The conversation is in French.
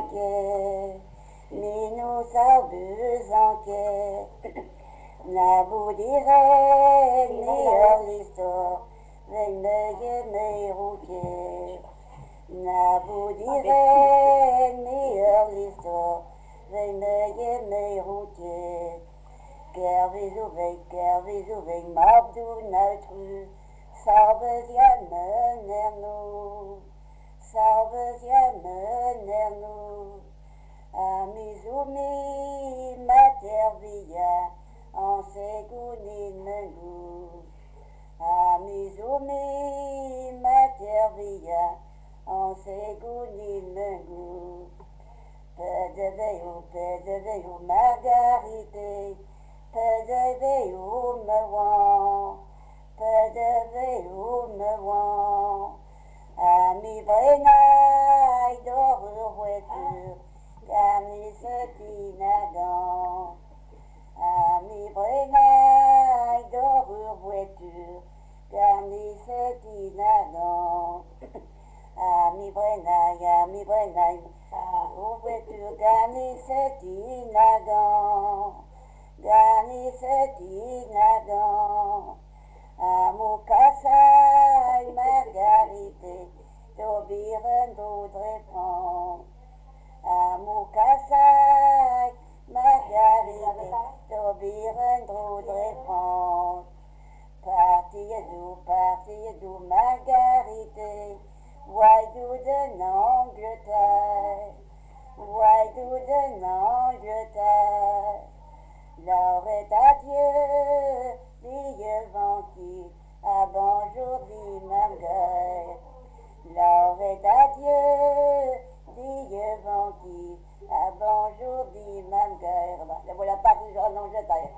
quai, mais nous sommes en quai. Na vous dirait meilleure l'histoire, veille me rouquet. Na vous dirait meilleure l'histoire, veille me rouquet. Kervis ouvek, mabdou nautru, sarbezian nernou, sarbezian nernou. Amizoumi matervia, en segounin mengou. Amizoumi matervia, en segounin mengou. Peu de veillou, margarité, peu de veillou me wan, peu de veillou me wan. Ami brenaille d'or voiture, garni ce dinadan. Ami brenaille d'or voiture, garni ce dinadan. Ami brenaille, voiture, garni ce dinadan. Garni ce dinadan. Amukasai margarité, dobiren d'Audrey-Pont. Amukasai margarité, dobiren d'Audrey-Pont. Partie d'où margarité, voyou de Angleterre, voyou de Angleterre. L'aurait adieu, vieux ventil, à bonjour dit Marguerite. L'aurait adieu, vieux ventil, à bonjour dit Marguerite. Ne voilà pas toujours en Angleterre.